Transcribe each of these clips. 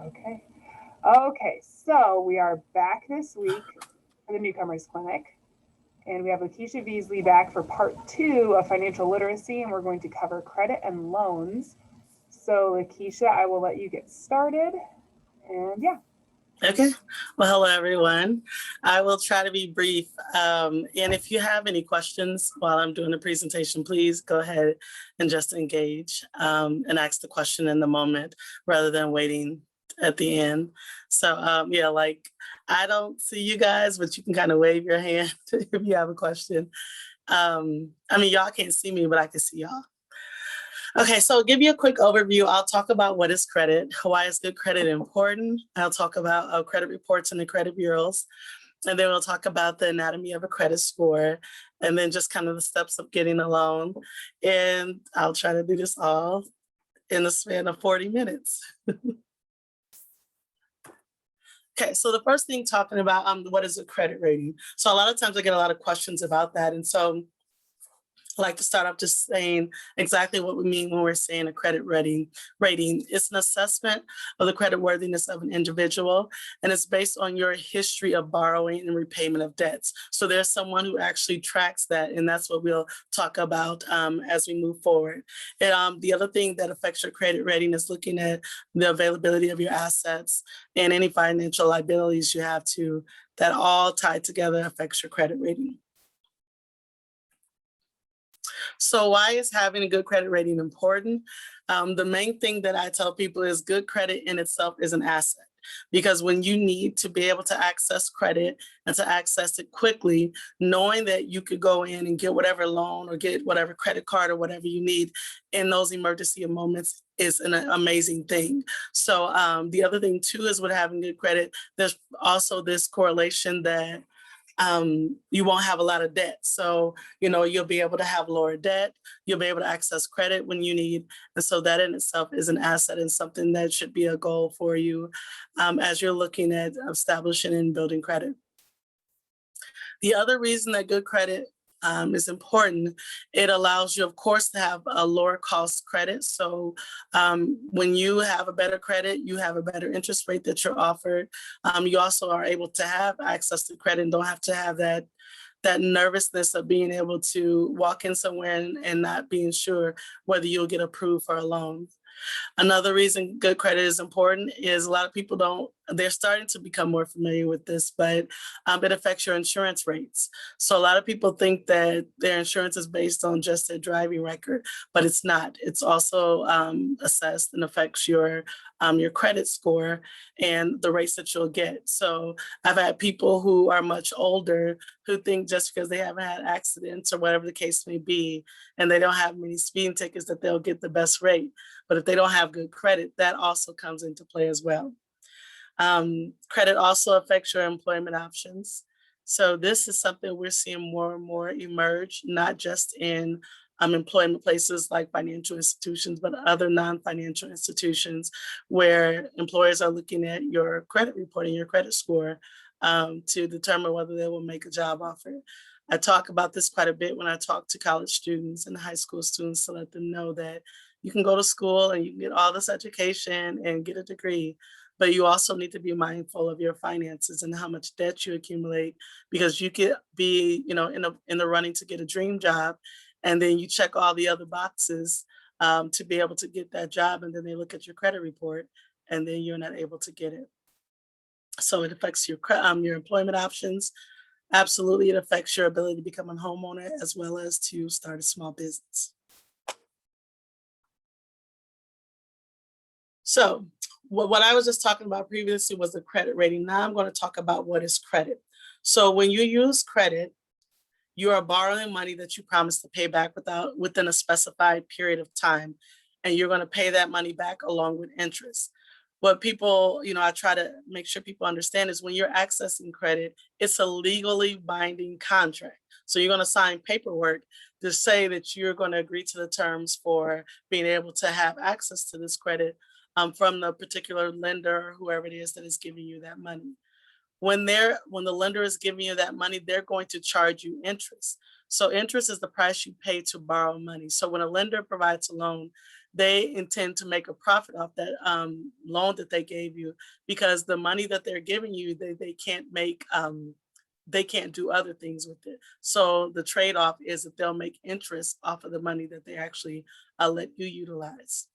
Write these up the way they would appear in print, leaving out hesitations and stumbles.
Okay. Okay, so we are back this week for the Newcomers Clinic. And we have Lakeisha Beasley back for part 2 of financial literacy, and we're going to cover credit and loans. So Lakeisha, I will let you get started. And yeah. Okay. Well, hello, everyone. I will try to be brief. And if you have any questions while I'm doing the presentation, please go ahead and just engage and ask the question in the moment rather than waiting at the end. So yeah, like I don't see you guys, but you can kind of wave your hand if you have a question. I mean, y'all can't see me, but I can see y'all. Okay, so I'll give you a quick overview. I'll talk about what is credit, why is good credit important. I'll talk about credit reports and the credit bureaus. And then we'll talk about the anatomy of a credit score, and then just kind of the steps of getting a loan. And I'll try to do this all in the span of 40 minutes. Okay, so the first thing talking about what is a credit rating? So a lot of times I get a lot of questions about that. And so I like to start off just saying exactly what we mean when we're saying a credit rating. It's an assessment of the creditworthiness of an individual, and it's based on your history of borrowing and repayment of debts. So there's someone who actually tracks that, and that's what we'll talk about as we move forward. And the other thing that affects your credit rating is looking at the availability of your assets and any financial liabilities you have to, that all tied together affects your credit rating. So why is having a good credit rating important? The main thing that I tell people is good credit in itself is an asset, because when you need to be able to access credit and to access it quickly, knowing that you could go in and get whatever loan or get whatever credit card or whatever you need in those emergency moments is an amazing thing. So the other thing too is with having good credit, there's also this correlation that you won't have a lot of debt. So, you'll be able to have lower debt, you'll be able to access credit when you need. And so that in itself is an asset and something that should be a goal for you as you're looking at establishing and building credit. The other reason that good credit is important, it allows you, of course, to have a lower cost credit. So when you have a better credit, you have a better interest rate that you're offered. You also are able to have access to credit and don't have to have that nervousness of being able to walk in somewhere and not being sure whether you'll get approved for a loan. Another reason good credit is important is a lot of people they're starting to become more familiar with this, but it affects your insurance rates. So a lot of people think that their insurance is based on just their driving record, but it's not. It's also assessed and affects your credit score and the rates that you'll get. So I've had people who are much older who think just because they haven't had accidents or whatever the case may be, and they don't have many speeding tickets, that they'll get the best rate. But if they don't have good credit, that also comes into play as well. Credit also affects your employment options. So this is something we're seeing more and more emerge, not just in employment places like financial institutions, but other non-financial institutions where employers are looking at your credit report and your credit score to determine whether they will make a job offer. I talk about this quite a bit when I talk to college students and high school students to let them know that you can go to school and you can get all this education and get a degree, but you also need to be mindful of your finances and how much debt you accumulate, because you could be, in the running to get a dream job, and then you check all the other boxes to be able to get that job, and then they look at your credit report, and then you're not able to get it. So it affects your employment options. Absolutely, it affects your ability to become a homeowner as well as to start a small business. So what I was just talking about previously was the credit rating. Now I'm going to talk about what is credit. So when you use credit, you are borrowing money that you promised to pay back within a specified period of time, and you're going to pay that money back along with interest. What people, I try to make sure people understand is when you're accessing credit, it's a legally binding contract. So you're going to sign paperwork to say that you're going to agree to the terms for being able to have access to this credit from the particular lender or whoever it is that is giving you that money. When the lender is giving you that money, they're going to charge you interest. So interest is the price you pay to borrow money. So when a lender provides a loan, they intend to make a profit off that loan that they gave you, because the money that they're giving you, they can't make, they can't do other things with it. So the trade-off is that they'll make interest off of the money that they actually let you utilize.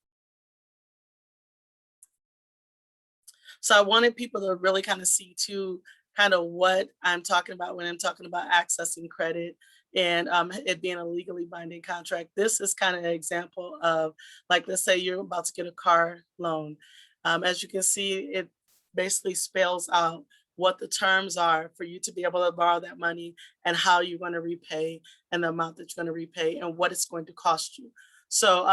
So I wanted people to really kind of see too, kind of what I'm talking about when I'm talking about accessing credit and it being a legally binding contract. This is kind of an example of, like, let's say you're about to get a car loan. As you can see, it basically spells out what the terms are for you to be able to borrow that money and how you're going to repay and the amount that you're going to repay and what it's going to cost you. So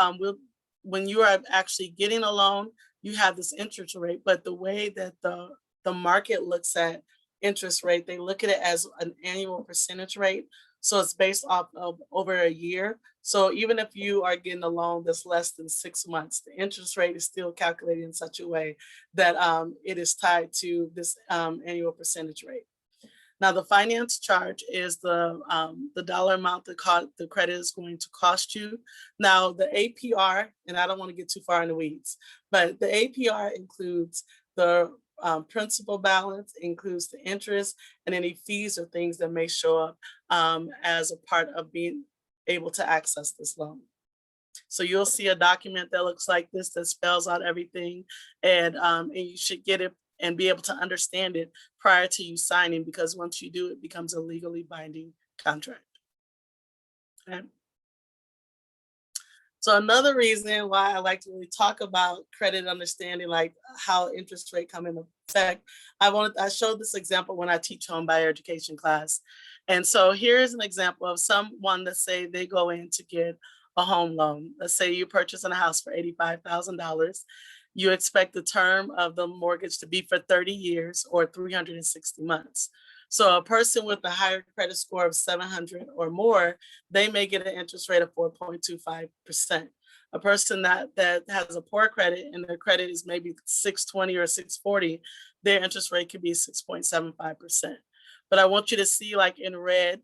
when you are actually getting a loan, you have this interest rate, but the way that the market looks at interest rate, they look at it as an annual percentage rate. So it's based off of over a year. So even if you are getting a loan that's less than 6 months, the interest rate is still calculated in such a way that it is tied to this annual percentage rate. Now, the finance charge is the dollar amount that the credit is going to cost you. Now, the APR, and I don't want to get too far in the weeds, but the APR includes the principal balance, includes the interest, and any fees or things that may show up as a part of being able to access this loan. So you'll see a document that looks like this that spells out everything, and you should get it and be able to understand it prior to you signing, because once you do, it becomes a legally binding contract. Okay. So another reason why I like to really talk about credit understanding, like how interest rate come into effect, I showed this example when I teach home buyer education class. And so here's an example of someone that say they go in to get a home loan. Let's say you're purchasing a house for $85,000. You expect the term of the mortgage to be for 30 years or 360 months. So a person with a higher credit score of 700 or more, they may get an interest rate of 4.25%. A person that has a poor credit and their credit is maybe 620 or 640, their interest rate could be 6.75%. But I want you to see, like in red,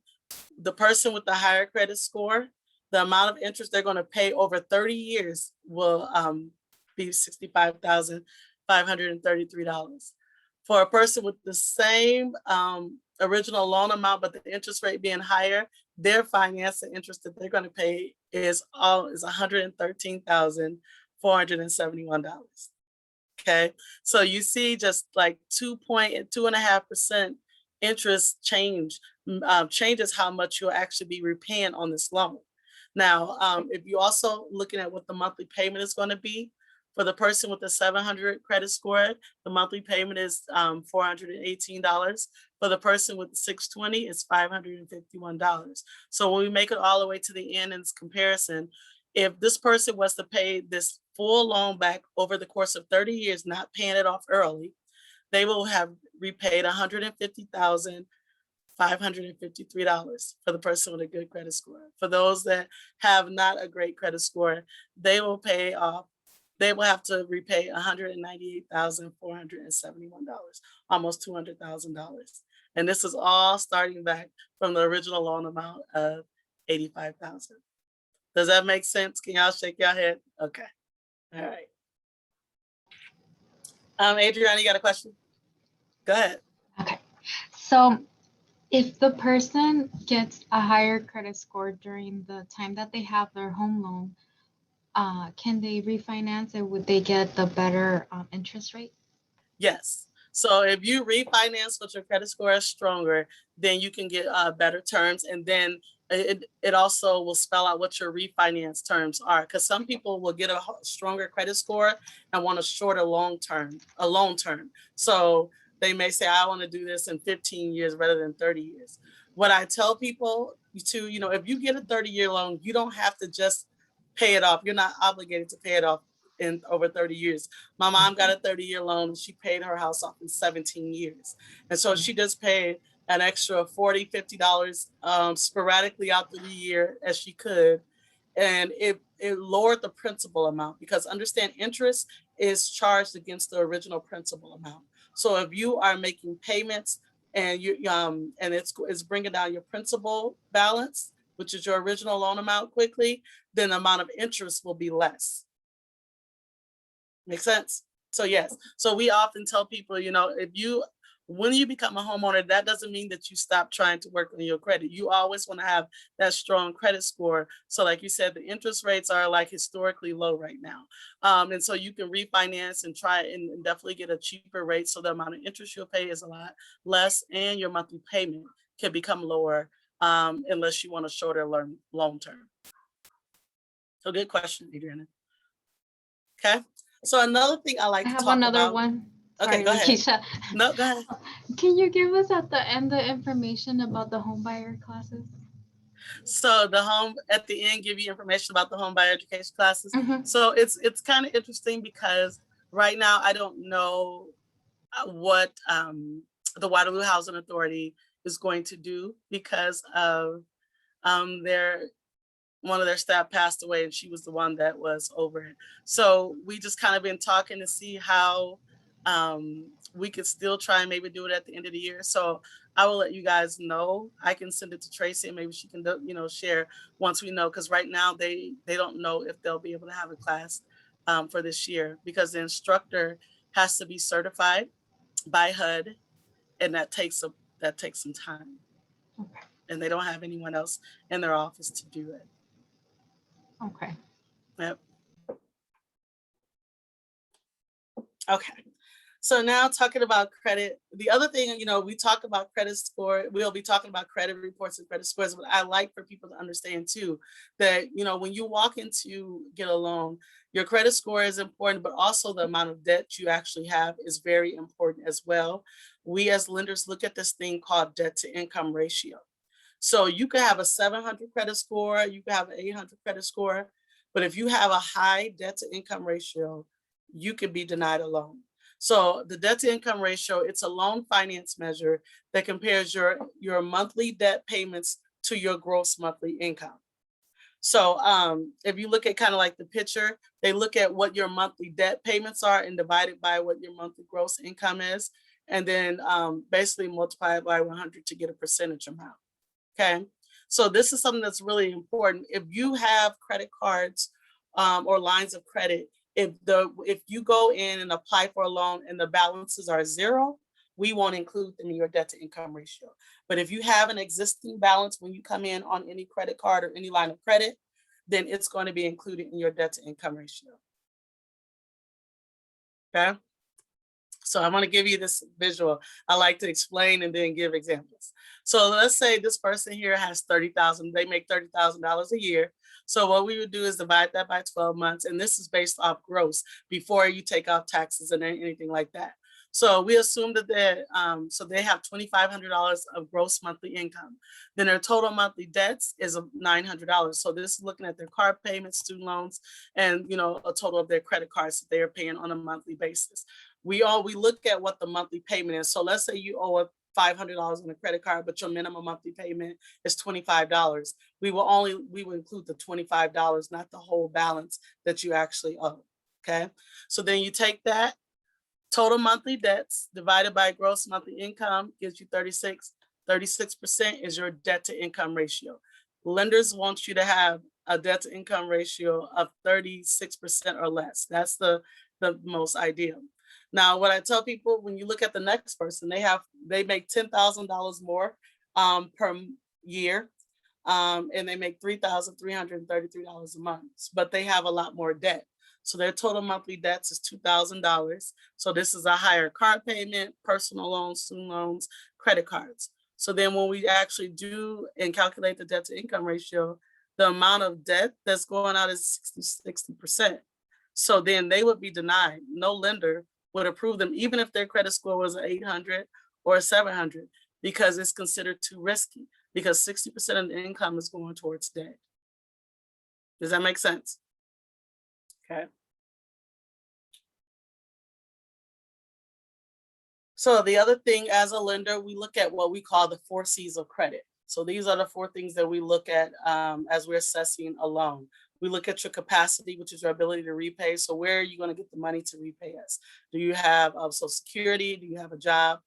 the person with the higher credit score, the amount of interest they're going to pay over 30 years will be $65,533. For a person with the same original loan amount, but the interest rate being higher, their finance and interest that they're going to pay is $113,471. Okay, so you see just like 2.5% interest changes how much you'll actually be repaying on this loan. Now, if you're also looking at what the monthly payment is going to be, for the person with the 700 credit score, the monthly payment is $418. For the person with the 620, it's $551. So when we make it all the way to the end in this comparison, if this person was to pay this full loan back over the course of 30 years, not paying it off early, they will have repaid $150,553 for the person with a good credit score. For those that have not a great credit score, they will have to repay $198,471, almost $200,000. And this is all starting back from the original loan amount of $85,000. Does that make sense? Can y'all shake your head? Okay. All right. Adriana, you got a question? Go ahead. Okay. So if the person gets a higher credit score during the time that they have their home loan, can they refinance it? Would they get the better interest rate? Yes. So if you refinance with your credit score is stronger, then you can get better terms. And then it also will spell out what your refinance terms are. Because some people will get a stronger credit score and want a shorter loan term. So they may say, I want to do this in 15 years rather than 30 years. What I tell people to, if you get a 30-year loan, you don't have to just pay it off. You're not obligated to pay it off in over 30 years. My mom got a 30-year loan and she paid her house off in 17 years. And so she just paid an extra $40, $50 sporadically out through the year as she could. And it lowered the principal amount, because understand, interest is charged against the original principal amount. So if you are making payments and it's bringing down your principal balance, which is your original loan amount quickly, then the amount of interest will be less. Make sense? So yes, so we often tell people, when you become a homeowner, that doesn't mean that you stop trying to work on your credit. You always want to have that strong credit score. So like you said, the interest rates are like historically low right now. And so you can refinance and try and definitely get a cheaper rate. So the amount of interest you'll pay is a lot less and your monthly payment can become lower unless you want a shorter loan term. So good question, Adriana. Okay. So another thing I like I to have talk another about. one. Okay, Sorry, go ahead. Lakeisha. No, go ahead. Can you give us at the end the information about the home buyer classes? So the home at the end give you information about the home buyer education classes. Mm-hmm. So it's kind of interesting because right now I don't know what the Waterloo Housing Authority is going to do because of one of their staff passed away and she was the one that was over it. So we just kind of been talking to see how we could still try and maybe do it at the end of the year. So I will let you guys know. I can send it to Tracy and maybe she can, share once we know, because right now they don't know if they'll be able to have a class for this year because the instructor has to be certified by HUD, and that takes some time. Okay. And they don't have anyone else in their office to do it. Okay. Yep. Okay. So now talking about credit, the other thing, we talk about credit score, we'll be talking about credit reports and credit scores, but I like for people to understand too, that, when you walk in to get a loan, your credit score is important, but also the amount of debt you actually have is very important as well. We as lenders look at this thing called debt to income ratio. So you could have a 700 credit score, you could have an 800 credit score, but if you have a high debt to income ratio, you could be denied a loan. So the debt to income ratio, it's a loan finance measure that compares your monthly debt payments to your gross monthly income. So if you look at kind of like the picture, they look at what your monthly debt payments are and divide it by what your monthly gross income is, and then basically multiply it by 100 to get a percentage amount. Okay, so this is something that's really important. If you have credit cards or lines of credit, if you go in and apply for a loan and the balances are zero, we won't include them in your debt to income ratio. But if you have an existing balance when you come in on any credit card or any line of credit, then it's going to be included in your debt to income ratio. Okay. So I want to give you this visual. I like to explain and then give examples. So let's say this person here has $30,000. They make $30,000 a year. So what we would do is divide that by 12 months. And this is based off gross before you take off taxes and anything like that. So we assume that they have $2,500 of gross monthly income. Then their total monthly debts is $900. So this is looking at their car payments, student loans, and a total of their credit cards that they are paying on a monthly basis. We look at what the monthly payment is. So let's say you owe $500 on a credit card, but your minimum monthly payment is $25. We will include the $25, not the whole balance that you actually owe. Okay. So then you take that total monthly debts divided by gross monthly income gives you 36. 36% is your debt to income ratio. Lenders want you to have a debt to income ratio of 36% or less. That's the most ideal. Now, what I tell people, when you look at the next person, they make $10,000 more per year, and they make $3,333 a month, but they have a lot more debt. So their total monthly debts is $2,000. So this is a higher car payment, personal loans, student loans, credit cards. So then when we actually do and calculate the debt to income ratio, the amount of debt that's going out is 60%. So then they would be denied. No lender would approve them, even if their credit score was an 800 or a 700, because it's considered too risky, because 60% of the income is going towards debt. Does that make sense? Okay. So the other thing, as a lender, we look at what we call the 4 C's of credit. So these are the 4 things that we look at as we're assessing a loan. We look at your capacity, which is your ability to repay. So where are you going to get the money to repay us? Do you have Social Security? Do you have a job?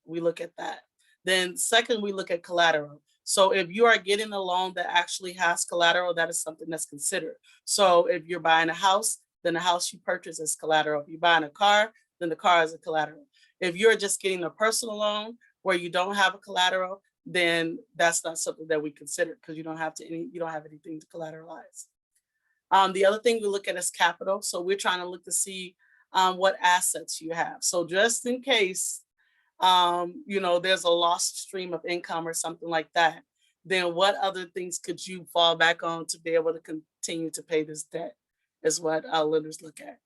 We look at that. Then second, we look at collateral. So if you are getting a loan that actually has collateral, that is something that's considered. So if you're buying a house, then the house you purchase is collateral. If you're buying a car, then the car is a collateral. If you're just getting a personal loan where you don't have a collateral, then that's not something that we consider because you don't have anything to collateralize. The other thing we look at is capital. So we're trying to look to see what assets you have. So just in case, there's a lost stream of income or something like that, then what other things could you fall back on to be able to continue to pay this debt is what our lenders look at.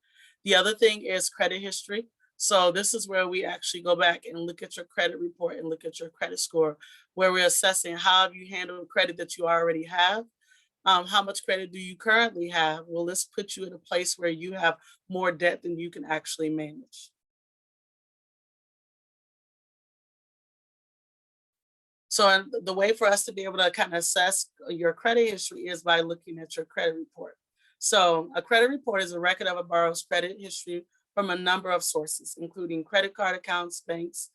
The other thing is credit history. So this is where we actually go back and look at your credit report and look at your credit score, where we're assessing how have you handled credit that you already have. How much credit do you currently have? Will this put you in a place where you have more debt than you can actually manage? So the way for us to be able to kind of assess your credit history is by looking at your credit report. So a credit report is a record of a borrower's credit history from a number of sources, including credit card accounts, banks,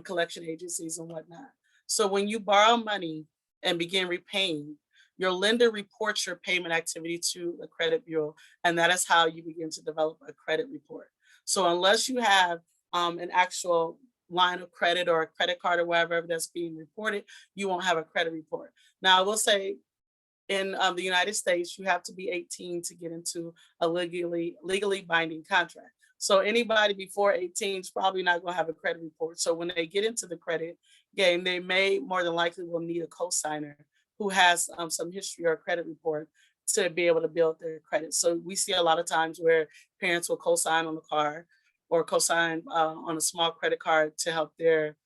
collection agencies, and whatnot. So when you borrow money and begin repaying, your lender reports your payment activity to the credit bureau, and that is how you begin to develop a credit report. So unless you have an actual line of credit or a credit card or whatever that's being reported, you won't have a credit report. Now, I will say in the United States, you have to be 18 to get into a legally binding contract. So anybody before 18 is probably not going to have a credit report. So when they get into the credit game, they may more than likely will need a cosigner who has some history or credit report to be able to build their credit. So we see a lot of times where parents will cosign on the car or cosign on a small credit card to help their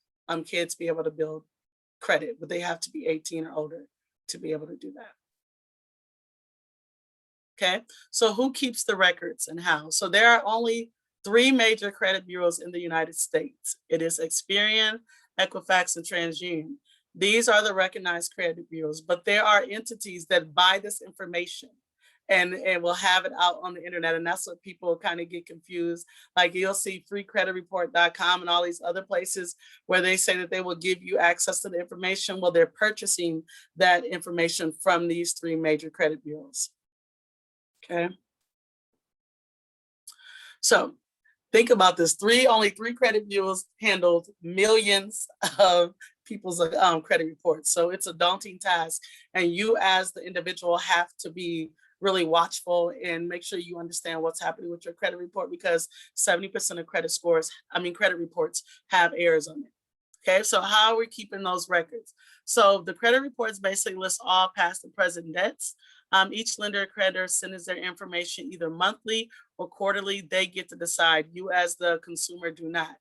kids be able to build credit, but they have to be 18 or older to be able to do that. Okay, so who keeps the records and how? So there are only 3 major credit bureaus in the United States. It is Experian, Equifax, and TransUnion. These are the recognized credit bureaus, but there are entities that buy this information and will have it out on the internet. And that's what people kind of get confused. Like you'll see freecreditreport.com and all these other places where they say that they will give you access to the information. Well, they're purchasing that information from these 3 major credit bureaus. Okay. So think about this, only three credit bureaus handled millions of people's credit reports. So it's a daunting task. And you as the individual have to be really watchful and make sure you understand what's happening with your credit report, because 70% of credit reports have errors on it. Okay, so how are we keeping those records? So the credit reports basically list all past and present debts. Each lender or creditor sends their information either monthly or quarterly. They get to decide. You as the consumer do not.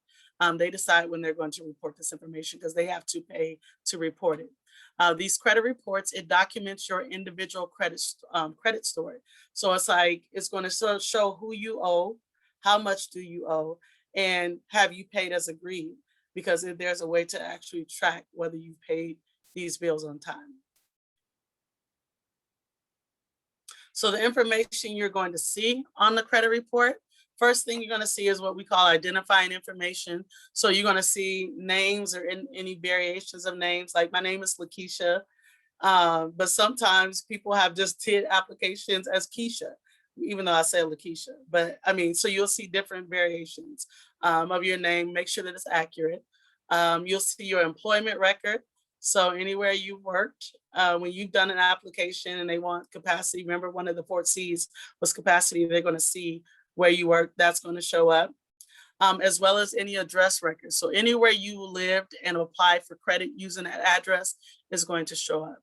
They decide when they're going to report this information because they have to pay to report it. These credit reports, it documents your individual credit story. So it's going to show who you owe, how much do you owe, and have you paid as agreed? Because there's a way to actually track whether you paid these bills on time. So the information you're going to see on the credit report, first thing you're going to see is what we call identifying information. So you're going to see names or any variations of names, like my name is Lakeisha, but sometimes people have just TID applications as Keisha, even though I say Lakeisha. But I mean, so you'll see different variations of your name. Make sure that it's accurate. You'll see your employment record. So anywhere you worked, when you've done an application and they want capacity, remember one of the 4 C's was capacity, they're going to see where you work, that's going to show up, as well as any address records. So anywhere you lived and applied for credit using that address is going to show up.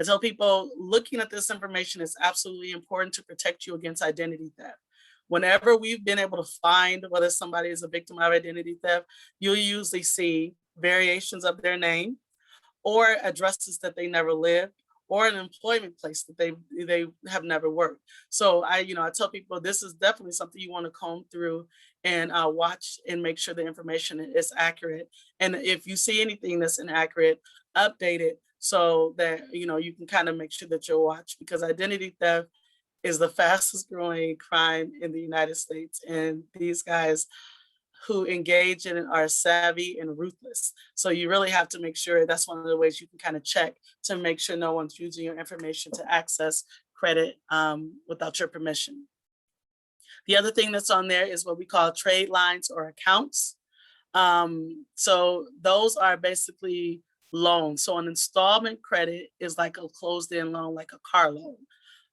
I tell people looking at this information is absolutely important to protect you against identity theft. Whenever we've been able to find whether somebody is a victim of identity theft, you'll usually see variations of their name, or addresses that they never lived, or an employment place that they have never worked. So I tell people this is definitely something you want to comb through and watch and make sure the information is accurate. And if you see anything that's inaccurate, update it so that you can kind of make sure that you'll watch, because identity theft is the fastest growing crime in the United States. And these guys who engage in it are savvy and ruthless. So you really have to make sure, that's one of the ways you can kind of check to make sure no one's using your information to access credit without your permission. The other thing that's on there is what we call trade lines or accounts. So those are basically loans. So an installment credit is like a closed-end loan, like a car loan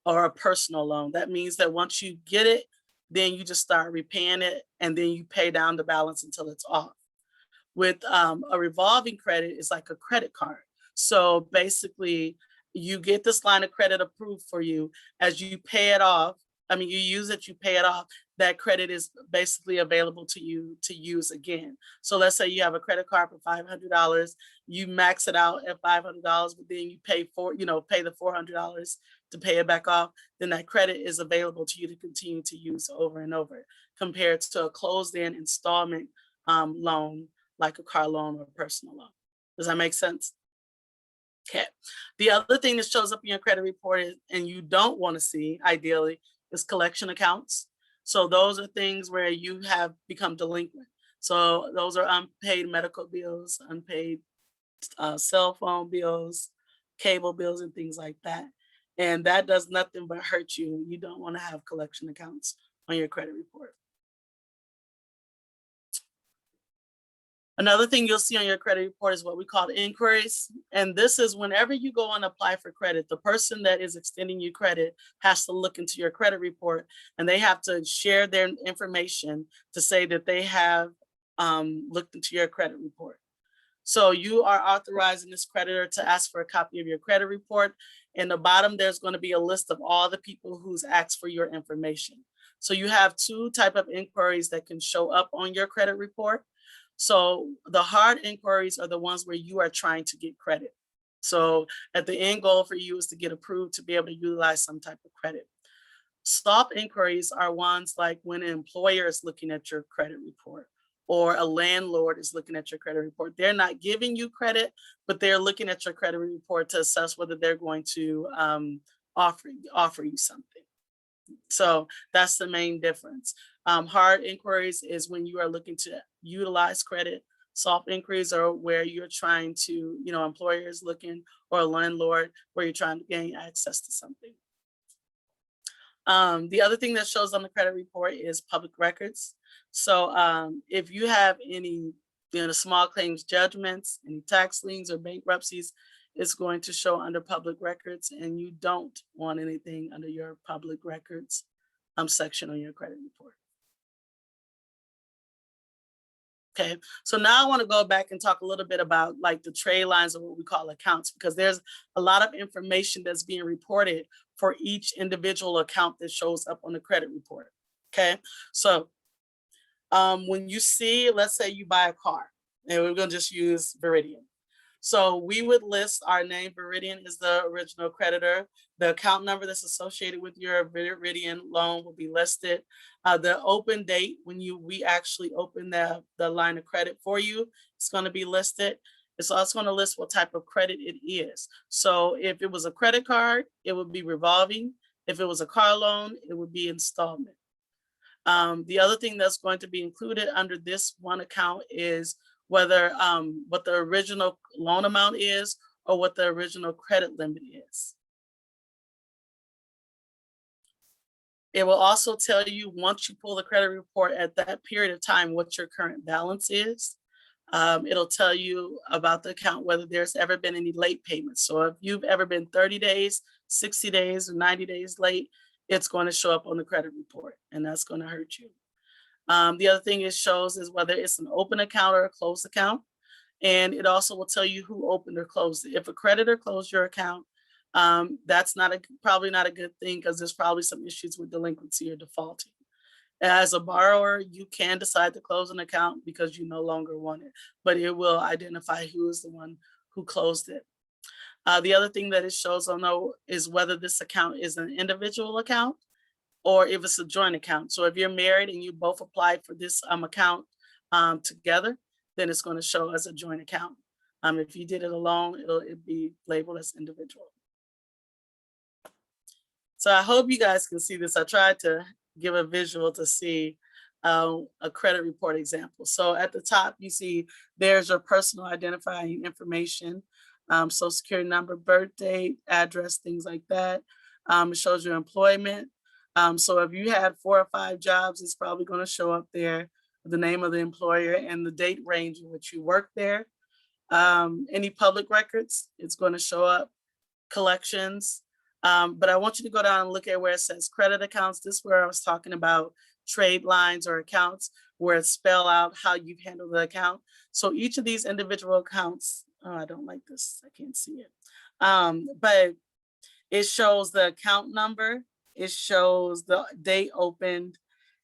or a personal loan. That means that once you get it, then you just start repaying it and then you pay down the balance until it's off. With a revolving credit, is like a credit card. So basically, you get this line of credit approved for you. As you pay it off, I mean, you use it, you pay it off, that credit is basically available to you to use again. So let's say you have a credit card for $500, you max it out at $500, but then you pay the $400 to pay it back off, then that credit is available to you to continue to use over and over, compared to a closed-end installment loan, like a car loan or a personal loan. Does that make sense? Okay. The other thing that shows up in your credit report is, and you don't want to see, ideally, is collection accounts. So those are things where you have become delinquent. So those are unpaid medical bills, unpaid cell phone bills, cable bills, and things like that. And that does nothing but hurt you. You don't want to have collection accounts on your credit report. Another thing you'll see on your credit report is what we call inquiries. And this is whenever you go and apply for credit, the person that is extending you credit has to look into your credit report, and they have to share their information to say that they have looked into your credit report. So you are authorizing this creditor to ask for a copy of your credit report. In the bottom, there's going to be a list of all the people who's asked for your information. So you have two types of inquiries that can show up on your credit report. So the hard inquiries are the ones where you are trying to get credit. So at the end goal for you is to get approved to be able to utilize some type of credit. Soft inquiries are ones like when an employer is looking at your credit report or a landlord is looking at your credit report. They're not giving you credit, but they're looking at your credit report to assess whether they're going to offer you something. So that's the main difference. Hard inquiries is when you are looking to utilize credit. Soft inquiries are where you're trying to, employers looking, or a landlord where you're trying to gain access to something. The other thing that shows on the credit report is public records. So if you have any small claims judgments, any tax liens or bankruptcies, it's going to show under public records, and you don't want anything under your public records section on your credit report. Okay, so now I want to go back and talk a little bit about like the trade lines of what we call accounts, because there's a lot of information that's being reported for each individual account that shows up on the credit report. Okay, so when you see, let's say you buy a car, and we're going to just use Veridian. So we would list our name. Veridian is the original creditor. The account number that's associated with your Veridian loan will be listed. The open date when we actually open the line of credit for you, it's going to be listed. It's also going to list what type of credit it is. So if it was a credit card, it would be revolving. If it was a car loan, it would be installment. The other thing that's going to be included under this one account is whether what the original loan amount is or what the original credit limit is. It will also tell you, once you pull the credit report at that period of time, what your current balance is. It'll tell you about the account, whether there's ever been any late payments. So if you've ever been 30 days, 60 days, or 90 days late, it's going to show up on the credit report, and that's going to hurt you. The other thing it shows is whether it's an open account or a closed account. And it also will tell you who opened or closed it. If a creditor closed your account, that's probably not a good thing, because there's probably some issues with delinquency or defaulting. As a borrower, you can decide to close an account because you no longer want it, but it will identify who is the one who closed it. The other thing that it shows on though is whether this account is an individual account or if it's a joint account. So if you're married and you both applied for this account together, then it's going to show as a joint account. If you did it alone, it'll be labeled as individual. So I hope you guys can see this. I tried to give a visual to see a credit report example. So at the top, you see there's your personal identifying information, social security number, birth date, address, things like that. It shows your employment. So if you had 4 or 5 jobs, it's probably going to show up there, the name of the employer and the date range in which you work there. Any public records, it's going to show up. Collections. But I want you to go down and look at where it says credit accounts. This is where I was talking about trade lines or accounts where it spell out how you've handled the account. So each of these individual accounts, oh, I don't like this, I can't see it. But it shows the account number, it shows the date opened,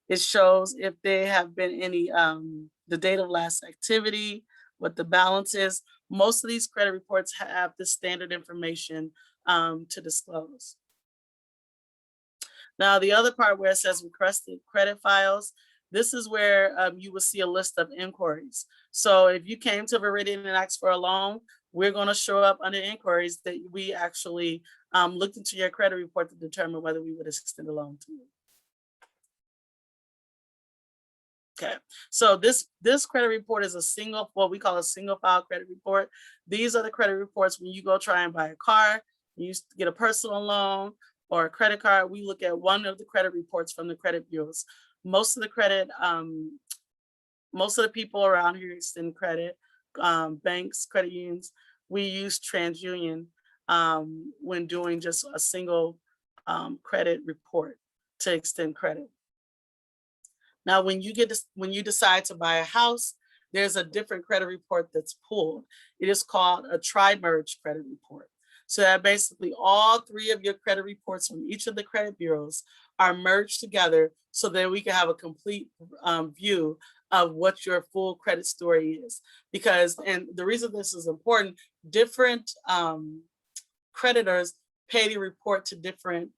it shows if there have been any, the date of last activity, what the balance is. Most of these credit reports have the standard information to disclose. Now, the other part where it says requested credit files, this is where you will see a list of inquiries. So if you came to Veridian and asked for a loan, we're going to show up under inquiries that we actually looked into your credit report to determine whether we would extend a loan to you. Okay, so this credit report is a single, what we call a single file credit report. These are the credit reports when you go try and buy a car, you get a personal loan or a credit card. We look at one of the credit reports from the credit bureaus. Most of the credit, most of the people around here extend credit, banks, credit unions. We use TransUnion when doing just a single credit report to extend credit. Now, when you decide to buy a house, there's a different credit report that's pulled. It is called a tri-merge credit report. So that basically all 3 of your credit reports from each of the credit bureaus are merged together so that we can have a complete view of what your full credit story is. Because, and the reason this is important, different creditors pay to report to different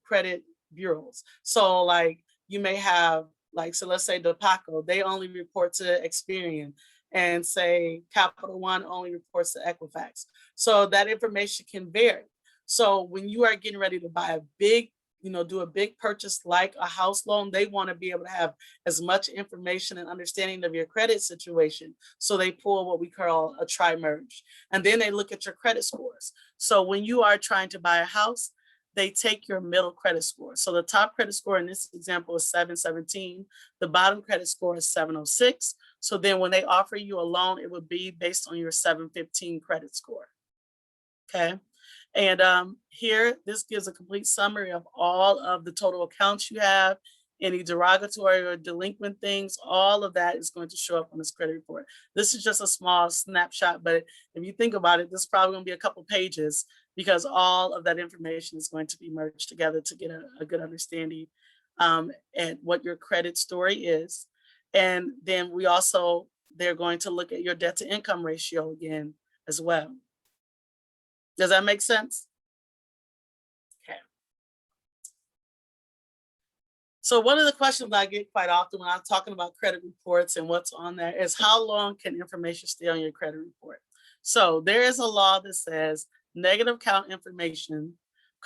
credit bureaus. So like you may have, like, so let's say DePaco, they only report to Experian, and say Capital One only reports to Equifax. So that information can vary. So when you are getting ready to buy a big, do a big purchase like a house loan, they want to be able to have as much information and understanding of your credit situation. So they pull what we call a tri-merge. And then they look at your credit scores. So when you are trying to buy a house, they take your middle credit score. So the top credit score in this example is 717. The bottom credit score is 706. So then when they offer you a loan, it would be based on your 715 credit score. Okay. And here, this gives a complete summary of all of the total accounts you have, any derogatory or delinquent things, all of that is going to show up on this credit report. This is just a small snapshot, but if you think about it, this is probably going to be a couple pages because all of that information is going to be merged together to get a good understanding at what your credit story is. And then they're going to look at your debt to income ratio again as well. Does that make sense? Okay. So one of the questions I get quite often when I'm talking about credit reports and what's on there is how long can information stay on your credit report? So there is a law that says negative account information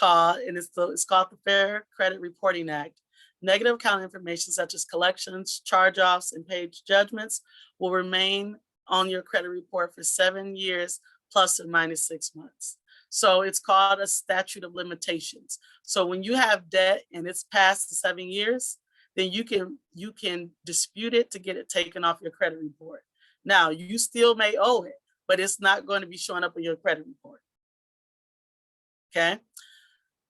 it's called the Fair Credit Reporting Act. Negative account information such as collections, charge-offs, and paid judgments will remain on your credit report for 7 years plus or minus 6 months. So it's called a statute of limitations. So when you have debt and it's past the 7 years, then you can dispute it to get it taken off your credit report. Now, you still may owe it, but it's not going to be showing up on your credit report. Okay.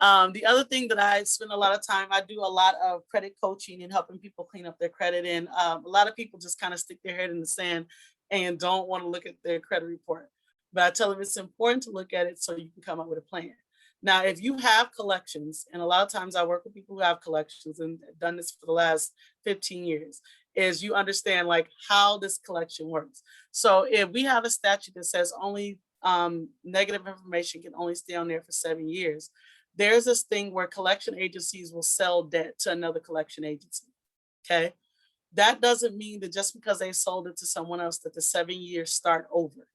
The other thing that I spend a lot of time, I do a lot of credit coaching and helping people clean up their credit. And a lot of people just kind of stick their head in the sand and don't want to look at their credit report. But I tell them it's important to look at it so you can come up with a plan. Now, if you have collections, and a lot of times I work with people who have collections and done this for the last 15 years, is you understand like how this collection works. So if we have a statute that says only negative information can only stay on there for 7 years, there's this thing where collection agencies will sell debt to another collection agency, okay? That doesn't mean that just because they sold it to someone else that the 7 years start over.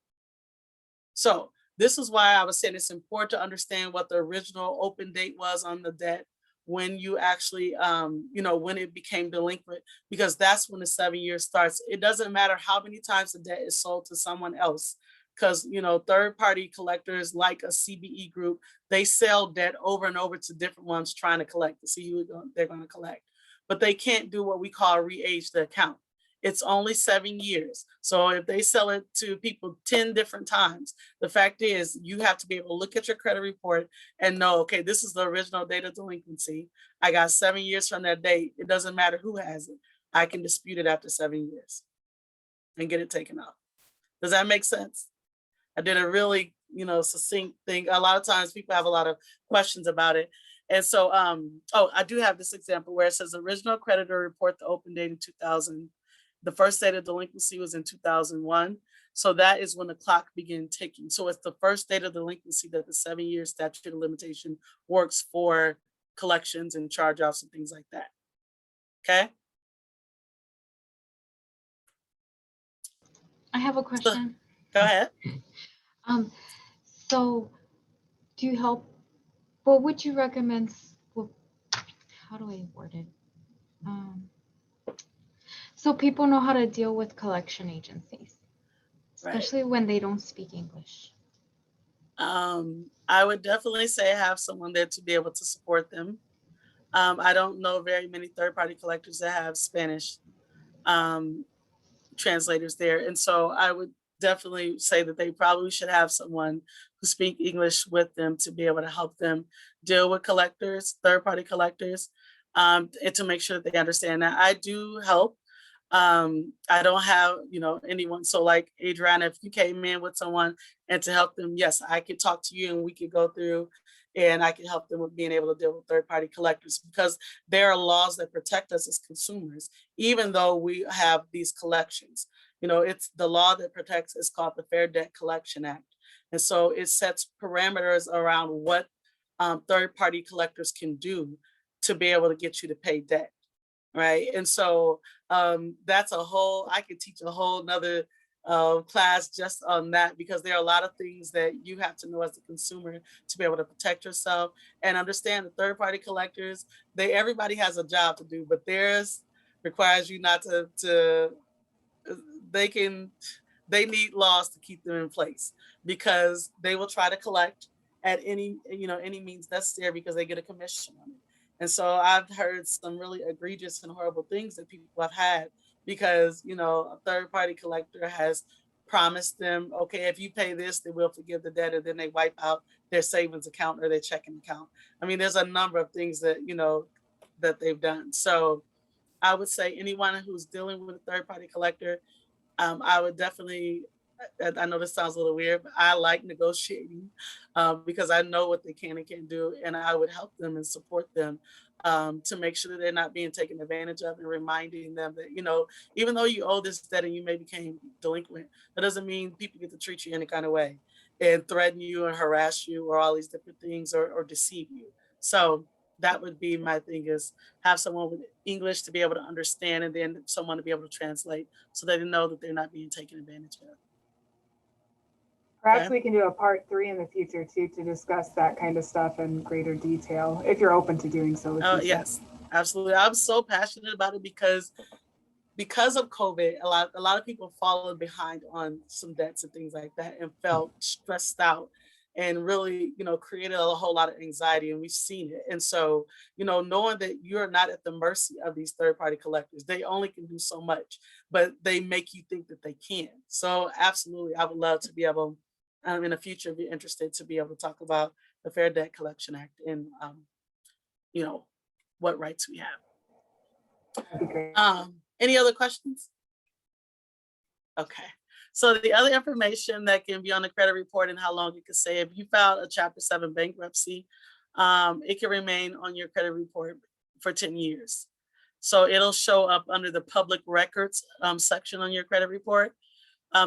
So this is why I was saying it's important to understand what the original open date was on the debt when you actually, when it became delinquent, because that's when the 7 years starts. It doesn't matter how many times the debt is sold to someone else. because, you know, third-party collectors like a CBE group, they sell debt over and over to different ones trying to collect to see who they're going to collect. But they can't do what we call re-age the account. It's only 7 years. So if they sell it to people 10 different times, the fact is you have to be able to look at your credit report and know, okay, this is the original date of delinquency. I got 7 years from that date. It doesn't matter who has it. I can dispute it after 7 years and get it taken off. Does that make sense? I did a really, you know, succinct thing. A lot of times people have a lot of questions about it. And so, oh, I do have this example where it says original creditor report the open date in 2000. The first date of delinquency was in 2001. So that is when the clock began ticking. So it's the first date of delinquency that the 7-year statute of limitation works for collections and charge-offs and things like that. Okay. I have a question. Go ahead. So do you help, what would you recommend, how do I word it? So people know how to deal with collection agencies, especially when they don't speak English. I would definitely say have someone there to be able to support them. I don't know very many third-party collectors that have Spanish translators there. And so I would definitely say that they probably should have someone who speak English with them to be able to help them deal with collectors, third-party collectors, and to make sure that they understand that. I do help. I don't have, you know, anyone. So like Adriana, if you came in with someone and to help them, yes, I could talk to you and we could go through and I can help them with being able to deal with third-party collectors, because there are laws that protect us as consumers, even though we have these collections. You know, it's the law that protects, it's called the Fair Debt Collection Act. And so it sets parameters around what third-party collectors can do to be able to get you to pay debt, right? And so that's a whole, I could teach a whole nother class just on that, because there are a lot of things that you have to know as a consumer to be able to protect yourself and understand the third-party collectors. Everybody has a job to do, but theirs requires you not to they need laws to keep them in place, because they will try to collect at any means necessary because they get a commission on it. And so I've heard some really egregious and horrible things that people have had because, you know, a third-party collector has promised them, okay, if you pay this, they will forgive the debt, and then they wipe out their savings account or their checking account. I mean, there's a number of things that, you know, that they've done. So I would say anyone who's dealing with a third-party collector, I would definitely, I know this sounds a little weird, but I like negotiating because I know what they can and can't do, and I would help them and support them to make sure that they're not being taken advantage of, and reminding them that, you know, even though you owe this debt and you may become delinquent, that doesn't mean people get to treat you any kind of way and threaten you and harass you or all these different things or deceive you. So that would be my thing, is have someone with English to be able to understand, and then someone to be able to translate so they know that they're not being taken advantage of. Perhaps we can do a part 3 in the future too, to discuss that kind of stuff in greater detail, if you're open to doing so. Oh, yes, absolutely. I'm so passionate about it because of COVID, a lot of people followed behind on some debts and things like that and felt stressed out and really, you know, created a whole lot of anxiety, and we've seen it. And so, you know, knowing that you're not at the mercy of these third-party collectors, they only can do so much, but they make you think that they can. So absolutely, I would love to be able, in the future, be interested to be able to talk about the Fair Debt Collection Act and, you know, what rights we have. That'd be great. Any other questions? Okay. So the other information that can be on the credit report and how long it can say, if you filed a Chapter 7 bankruptcy, it can remain on your credit report for 10 years. So it'll show up under the public records section on your credit report.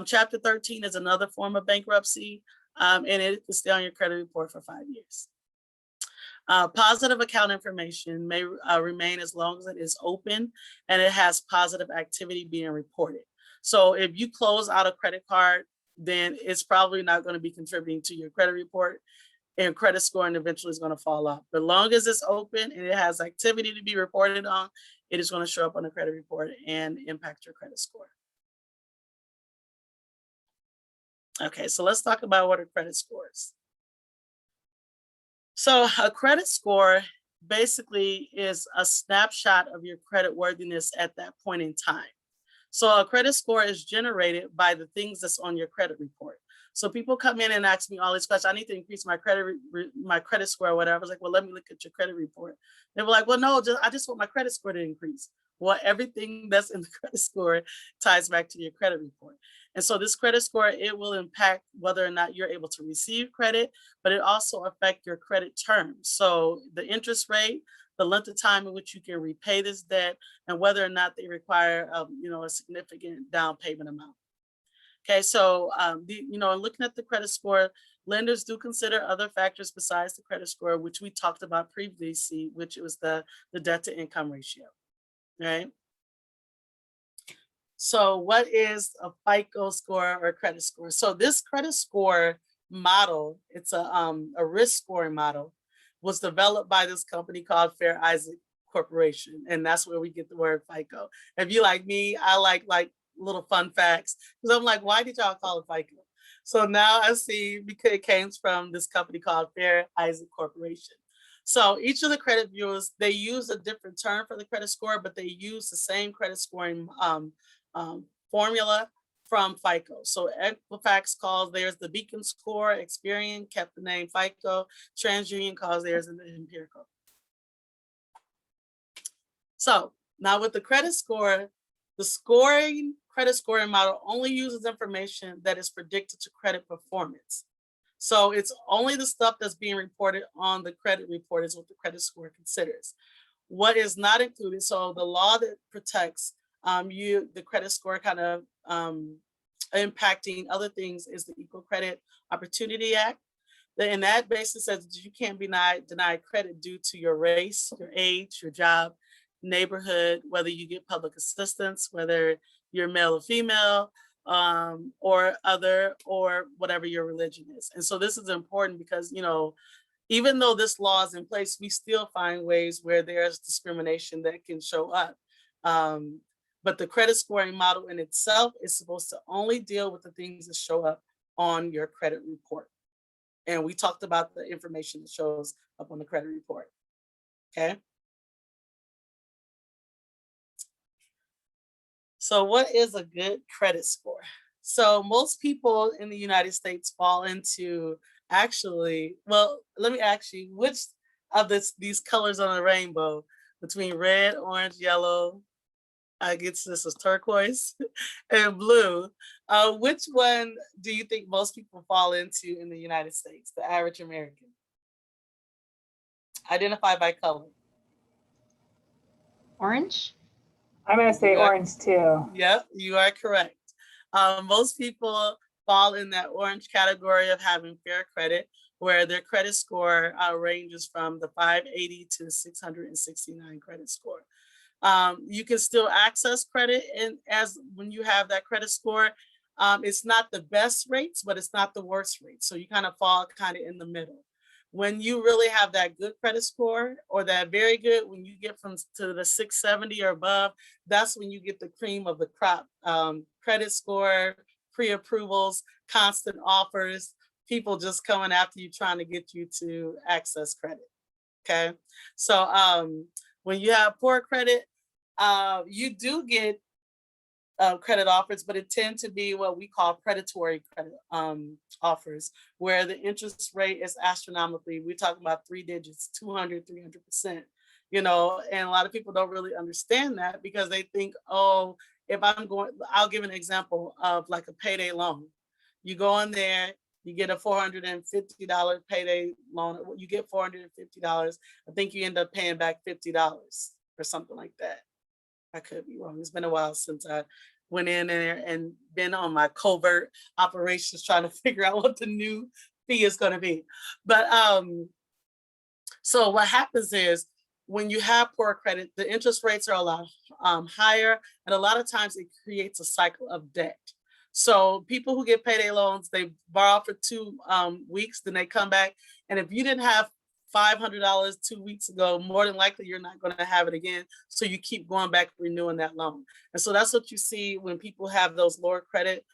Chapter 13 is another form of bankruptcy, and it can stay on your credit report for 5 years. Positive account information may remain as long as it is open and it has positive activity being reported. So if you close out a credit card, then it's probably not going to be contributing to your credit report, and credit scoring eventually is going to fall off. But as long as it's open and it has activity to be reported on, it is going to show up on the credit report and impact your credit score. Okay, so let's talk about what are credit scores. So a credit score basically is a snapshot of your credit worthiness at that point in time. So a credit score is generated by the things that's on your credit report. So people come in and ask me all these questions. I need to increase my credit score or whatever. I was like, well, let me look at your credit report. They were like, well, no, I just want my credit score to increase. Well, everything that's in the credit score ties back to your credit report. And so this credit score, it will impact whether or not you're able to receive credit, but it also affects your credit terms. So the interest rate, the length of time in which you can repay this debt, and whether or not they require, a significant down payment amount. Okay, so looking at the credit score, lenders do consider other factors besides the credit score, which we talked about previously, which was the debt to income ratio, right? So what is a FICO score or credit score? So this credit score model, it's a risk scoring model, was developed by this company called Fair Isaac Corporation. And that's where we get the word FICO. If you like me, I like little fun facts, because I'm like, why did y'all call it FICO? So now I see, because it came from this company called Fair Isaac Corporation. So each of the credit bureaus, they use a different term for the credit score, but they use the same credit scoring formula from FICO. So Equifax calls theirs the Beacon score. Experian kept the name FICO. TransUnion calls theirs an empirical. So now with the credit score, the credit scoring model only uses information that is predicted to credit performance. So it's only the stuff that's being reported on the credit report is what the credit score considers. What is not included, so the law that protects the credit score kind of impacting other things, is the Equal Credit Opportunity Act. And that basically says that you can't be denied credit due to your race, your age, your job, neighborhood, whether you get public assistance, whether you're male or female, or whatever your religion is. And so this is important because, even though this law is in place, we still find ways where there's discrimination that can show up. But the credit scoring model in itself is supposed to only deal with the things that show up on your credit report. And we talked about the information that shows up on the credit report. Okay. So what is a good credit score? So most people in the United States fall into let me ask you, which of these colors on the rainbow, between red, orange, yellow, I guess this is turquoise, and blue, which one do you think most people fall into in the United States, the average American? Identify by color. Orange? I'm going to say orange too. Yep, you are correct. Most people fall in that orange category of having fair credit, where their credit score ranges from the 580 to 669 credit score. You can still access credit, and when you have that credit score, it's not the best rates, but it's not the worst rates. So you kind of fall in the middle. When you really have that good credit score, or that very good, when you get to the 670 or above, that's when you get the cream of the crop. Credit score, pre-approvals, constant offers, people just coming after you, trying to get you to access credit. Okay. So when you have poor credit, you do get credit offers, but it tends to be what we call predatory credit offers, where the interest rate is astronomically, we're talking about 3 digits, 200, 300%, and a lot of people don't really understand that, because they think, oh, I'll give an example of like a payday loan. You go in there, you get a $450 payday loan, you get $450. I think you end up paying back $50 or something like that. I could be wrong. It's been a while since I went in there and been on my covert operations trying to figure out what the new fee is going to be. But so what happens is, when you have poor credit, the interest rates are a lot higher, and a lot of times it creates a cycle of debt. So people who get payday loans, they borrow for 2 weeks, then they come back, and if you didn't have $500 2 weeks ago, more than likely you're not going to have it again. So you keep going back renewing that loan. And so that's what you see when people have those lower credit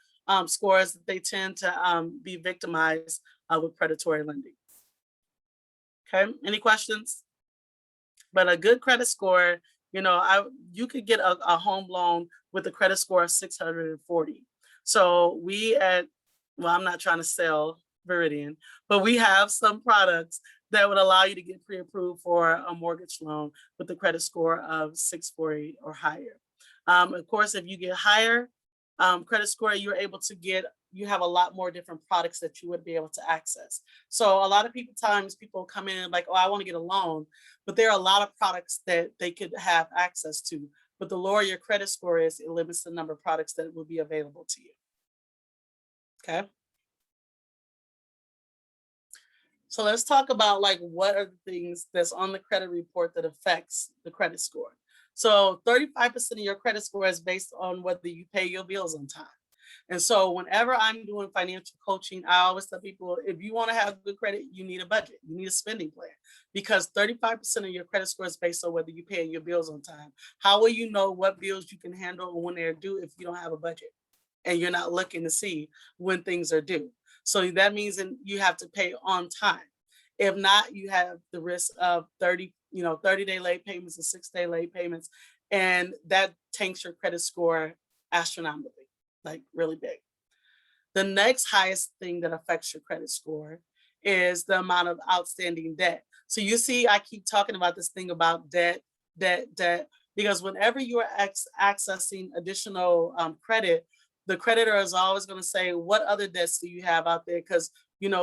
scores, they tend to be victimized with predatory lending. Okay, any questions? But a good credit score, you could get a home loan with a credit score of 640. So I'm not trying to sell Veridian, but we have some products that would allow you to get pre-approved for a mortgage loan with a credit score of 640 or higher. Of course, if you get higher credit score, you have a lot more different products that you would be able to access. So a lot of people come in like, oh, I want to get a loan, but there are a lot of products that they could have access to. But the lower your credit score is, it limits the number of products that will be available to you. Okay. So let's talk about like what are the things that's on the credit report that affects the credit score. So 35% of your credit score is based on whether you pay your bills on time. And so whenever I'm doing financial coaching, I always tell people, if you want to have good credit, you need a budget, you need a spending plan, because 35% of your credit score is based on whether you pay your bills on time. How will you know what bills you can handle and when they're due if you don't have a budget and you're not looking to see when things are due? So that means that you have to pay on time. If not, you have the risk of 30-day late payments and 6-day late payments, and that tanks your credit score astronomically, like really big. The next highest thing that affects your credit score is the amount of outstanding debt. So you see, I keep talking about this thing about debt, because whenever you're accessing additional credit, the creditor is always going to say, what other debts do you have out there? Because,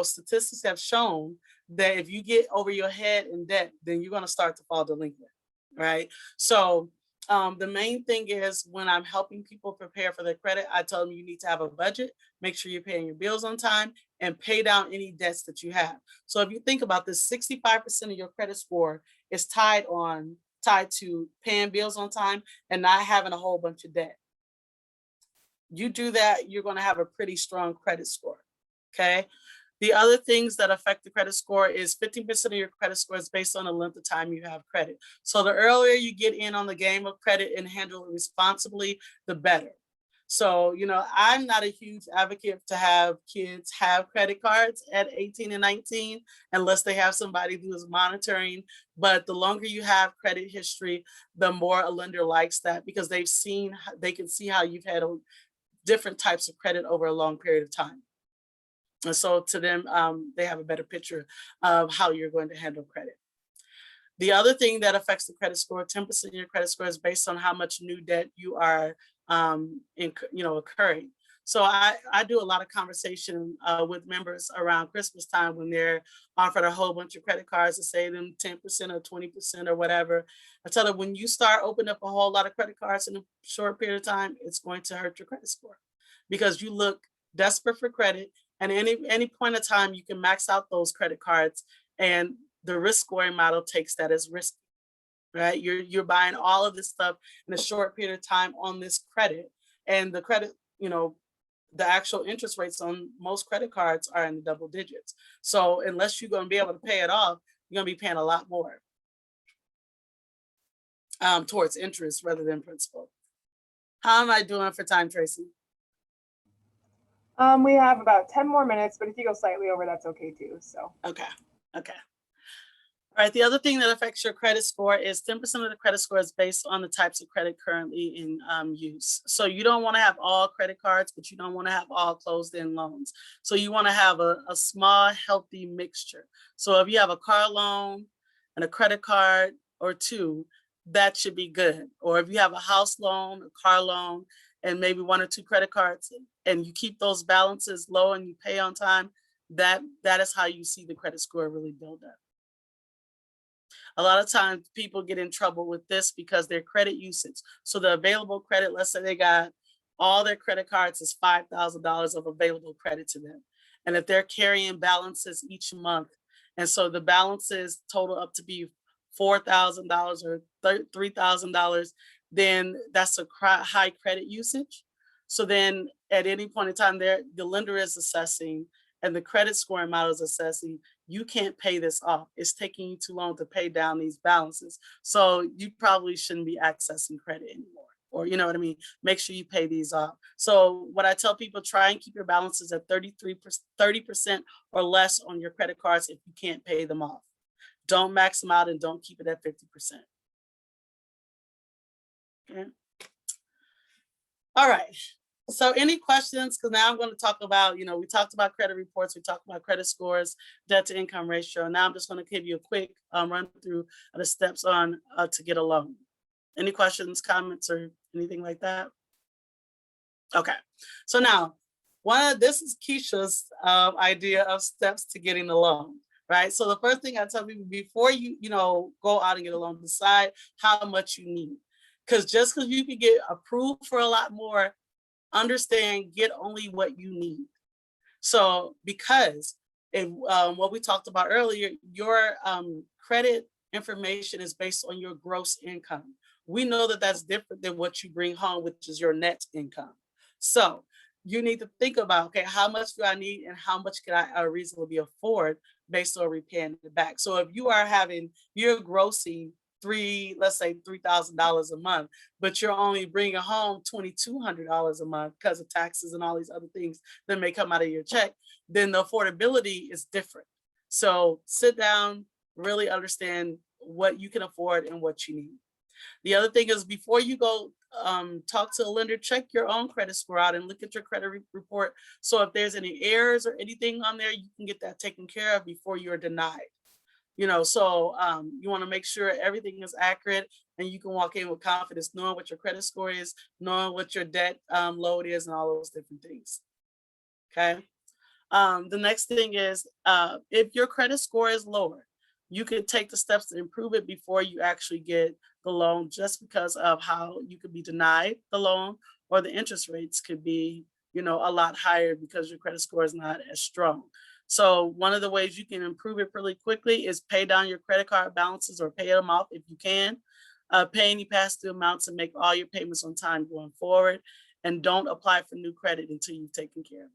statistics have shown that if you get over your head in debt, then you're going to start to fall delinquent, right? So the main thing is, when I'm helping people prepare for their credit, I tell them you need to have a budget, make sure you're paying your bills on time, and pay down any debts that you have. So if you think about this, 65% of your credit score is tied to paying bills on time and not having a whole bunch of debt. You do that, you're going to have a pretty strong credit score. Okay. The other things that affect the credit score is 15% of your credit score is based on the length of time you have credit. So the earlier you get in on the game of credit and handle it responsibly, the better. So, I'm not a huge advocate to have kids have credit cards at 18 and 19, unless they have somebody who is monitoring. But the longer you have credit history, the more a lender likes that, because they can see how you've had different types of credit over a long period of time. And so to them, they have a better picture of how you're going to handle credit. The other thing that affects the credit score, 10% of your credit score, is based on how much new debt you are incurring. So I do a lot of conversation with members around Christmas time when they're offered a whole bunch of credit cards to save them 10% or 20% or whatever. I tell them, when you start opening up a whole lot of credit cards in a short period of time, it's going to hurt your credit score, because you look desperate for credit. And any point of time, you can max out those credit cards, and the risk scoring model takes that as risky, right? You're buying all of this stuff in a short period of time on this credit, and the credit, the actual interest rates on most credit cards are in the double digits. So unless you're going to be able to pay it off, you're going to be paying a lot more towards interest rather than principal. How am I doing for time, Tracy? We have about 10 more minutes, but if you go slightly over, that's okay too. So okay. All right, the other thing that affects your credit score is 10% of the credit score is based on the types of credit currently in use. So you don't want to have all credit cards, but you don't want to have all closed-end loans. So you want to have a small, healthy mixture. So if you have a car loan and a credit card or two, that should be good. Or if you have a house loan, a car loan, and maybe 1 or 2 credit cards, and you keep those balances low and you pay on time, that is how you see the credit score really build up. A lot of times people get in trouble with this because their credit usage. So the available credit, let's say they got all their credit cards is $5,000 of available credit to them. And if they're carrying balances each month, and so the balances total up to be $4,000 or $3,000, then that's a high credit usage. So then at any point in time, the lender is assessing and the credit scoring model is assessing, you can't pay this off. It's taking you too long to pay down these balances. So you probably shouldn't be accessing credit anymore, or you know what I mean, make sure you pay these off. So what I tell people, try and keep your balances at 30% or less on your credit cards if you can't pay them off. Don't max them out and don't keep it at 50%. Okay. All right. So any questions? Because now I'm going to talk about, you know, we talked about credit reports, we talked about credit scores, debt to income ratio. Now I'm just going to give you a quick run through of the steps on to get a loan. Any questions, comments, or anything like that? Okay. So now, this is Keisha's idea of steps to getting a loan, right? So the first thing I tell people before you go out and get a loan, decide how much you need. Because just because you can get approved for a lot more, understand, get only what you need. So because what we talked about earlier, your credit information is based on your gross income. We know that that's different than what you bring home, which is your net income. So you need to think about, okay, how much do I need and how much can I reasonably afford based on repaying it back? So if you're grossing let's say $3,000 a month, but you're only bringing home $2,200 a month because of taxes and all these other things that may come out of your check, then the affordability is different. So sit down, really understand what you can afford and what you need. The other thing is, before you go talk to a lender, check your own credit score out and look at your credit report. So if there's any errors or anything on there, you can get that taken care of before you're denied. So you want to make sure everything is accurate and you can walk in with confidence, knowing what your credit score is, knowing what your debt load is, and all those different things. Okay. The next thing is, if your credit score is lower, you can take the steps to improve it before you actually get the loan, just because of how you could be denied the loan, or the interest rates could be, a lot higher because your credit score is not as strong. So one of the ways you can improve it really quickly is pay down your credit card balances or pay them off if you can. Pay any past due amounts and make all your payments on time going forward. And don't apply for new credit until you've taken care of it.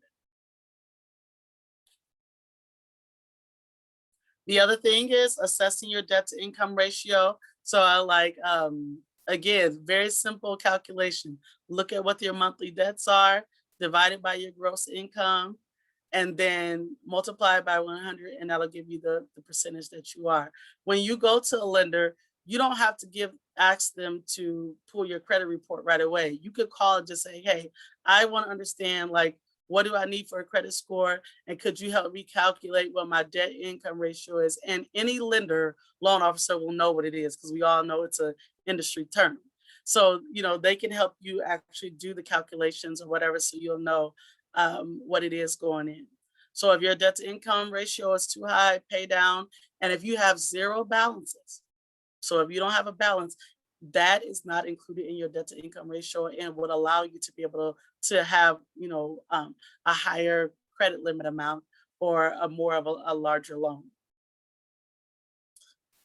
The other thing is assessing your debt to income ratio. So again, very simple calculation. Look at what your monthly debts are, divide it by your gross income, and then multiply by 100, and that'll give you the percentage that you are. When you go to a lender, you don't have to ask them to pull your credit report right away. You could call and just say, hey, I want to understand, what do I need for a credit score? And could you help me calculate what my debt income ratio is? And any lender loan officer will know what it is, because we all know it's an industry term. So, they can help you actually do the calculations or whatever, so you'll know what it is going in. So if your debt to income ratio is too high, pay down. And if you have zero balances, so if you don't have a balance, that is not included in your debt to income ratio and would allow you to be able to have, a higher credit limit amount or more of a larger loan.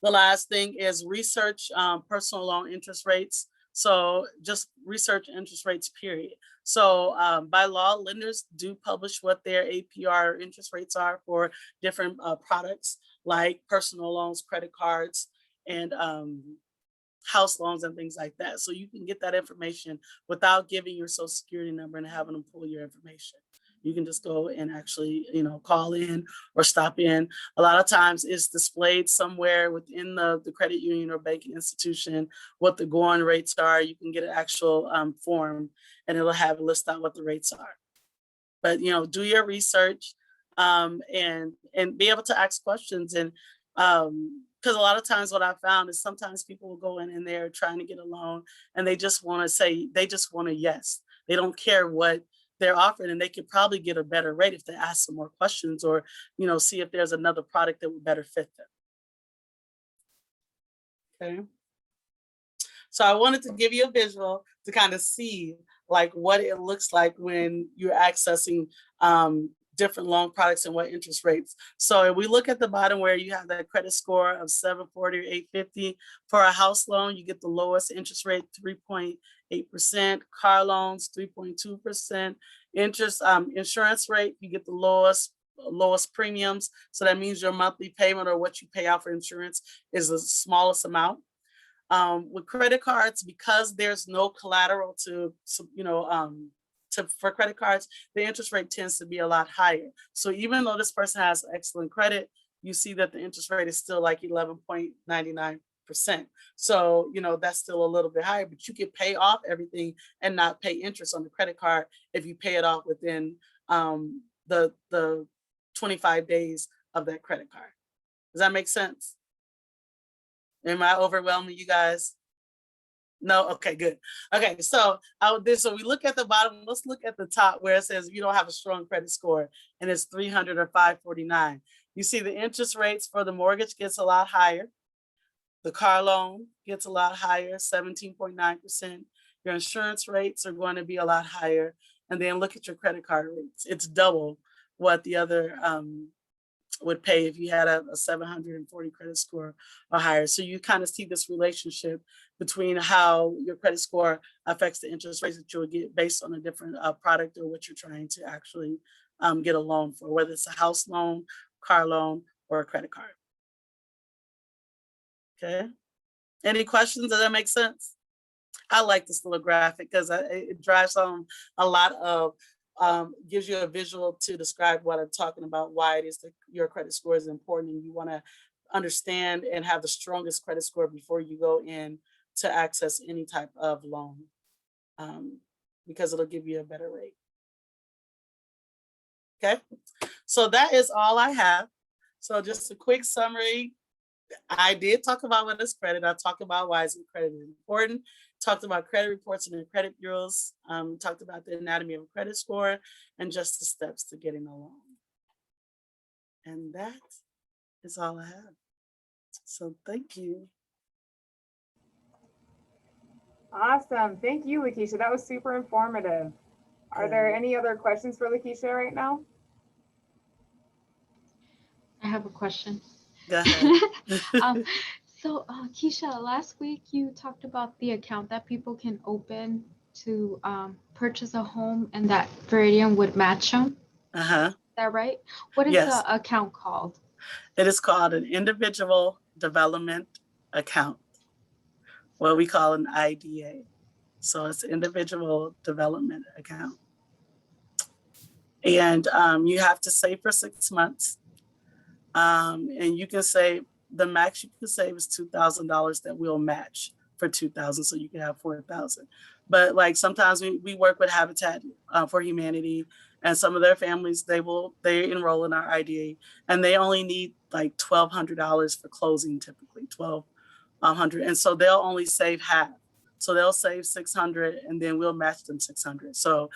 The last thing is research personal loan interest rates. So just research interest rates, period. So by law, lenders do publish what their APR interest rates are for different products like personal loans, credit cards, and house loans and things like that. So you can get that information without giving your social security number and having them pull your information. You can just go and actually, call in or stop in. A lot of times it's displayed somewhere within the credit union or banking institution what the going rates are. You can get an actual form and it'll have list out what the rates are. But, do your research and be able to ask questions. And because a lot of times what I found is sometimes people will go in and they're trying to get a loan and they just want a yes. They don't care what they're offered, and they could probably get a better rate if they ask some more questions or, see if there's another product that would better fit them. Okay. So I wanted to give you a visual to kind of see what it looks like when you're accessing different loan products and what interest rates. So if we look at the bottom where you have that credit score of 740 or 850 for a house loan, you get the lowest interest rate, 3.8%. Car loans, 3.2%. Insurance rate, you get the lowest premiums. So that means your monthly payment or what you pay out for insurance is the smallest amount. With credit cards, because there's no collateral for credit cards, the interest rate tends to be a lot higher. So even though this person has excellent credit, you see that the interest rate is still like 11.99%. So, that's still a little bit higher, but you can pay off everything and not pay interest on the credit card if you pay it off within the 25 days of that credit card. Does that make sense? Am I overwhelming you guys? No? Okay, good. Okay, so we look at the bottom. Let's look at the top where it says you don't have a strong credit score and it's 300 or 549. You see the interest rates for the mortgage gets a lot higher. The car loan gets a lot higher, 17.9%. Your insurance rates are going to be a lot higher. And then look at your credit card rates. It's double what the other would pay if you had a 740 credit score or higher. So you kind of see this relationship between how your credit score affects the interest rates that you'll get based on a different product or what you're trying to actually get a loan for, whether it's a house loan, car loan, or a credit card. Okay. Any questions? Does that make sense? I like this little graphic because it drives home a lot of, gives you a visual to describe what I'm talking about, why it is that your credit score is important and you want to understand and have the strongest credit score before you go in to access any type of loan, because it'll give you a better rate. Okay, so that is all I have. So just a quick summary. I did talk about what is credit. I talked about why is credit important. Talked about credit reports and credit bureaus. Talked about the anatomy of a credit score and just the steps to getting a loan. And that is all I have. So thank you. Awesome. Thank you, Lakeisha. That was super informative. Are there any other questions for Lakeisha right now? I have a question. Go ahead. So, Keisha, last week you talked about the account that people can open to purchase a home and that Veridian would match them. Uh-huh. Is that right? What is Yes. the account called? It is called an individual development account, what we call an IDA. So it's individual development account. And you have to save for 6 months. And you can save, the max you can save is $2,000 that we'll match for $2,000, so you can have $4,000. But like sometimes we work with Habitat for Humanity, and some of their families, they enroll in our IDA, and they only need like $1,200 for closing, typically $1,200, and so they'll only save half. So they'll save $600, and then we'll match them $600. So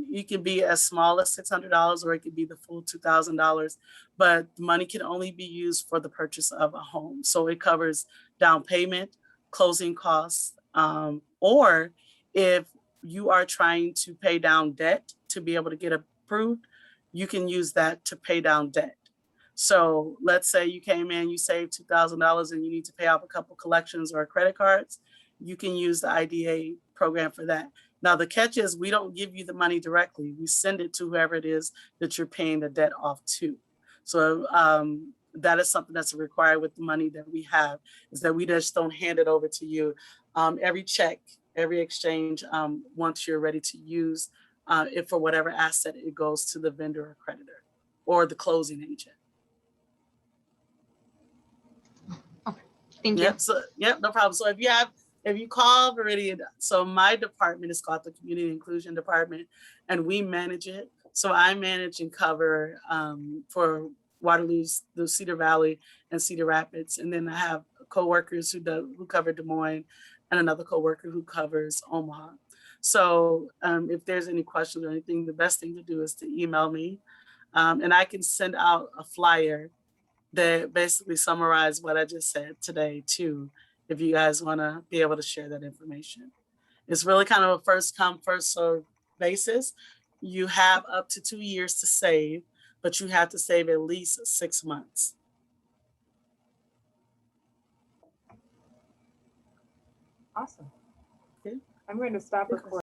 you can be as small as $600, or it could be the full $2,000. But money can only be used for the purchase of a home. So it covers down payment, closing costs, or if you are trying to pay down debt to be able to get approved, you can use that to pay down debt. So let's say you came in, you saved $2,000 and you need to pay off a couple collections or credit cards. You can use the IDA program for that. Now, the catch is we don't give you the money directly. We send it to whoever it is that you're paying the debt off to. So that is something that's required with the money that we have, is that we just don't hand it over to you. Every check, every exchange, once you're ready to use it for whatever asset, it goes to the vendor or creditor or the closing agent. Okay, thank you. So, no problem. So if you call Veridian, so my department is called the Community Inclusion Department, and we manage it. So I manage and cover for Waterloo, the Cedar Valley, and Cedar Rapids. And then I have coworkers who cover Des Moines, and another coworker who covers Omaha. So if there's any questions or anything, the best thing to do is to email me. And I can send out a flyer that basically summarizes what I just said today too, if you guys want to be able to share that information. It's really kind of a first come, first serve basis. You have up to 2 years to save, but you have to save at least 6 months. Awesome. Okay. I'm going to stop recording.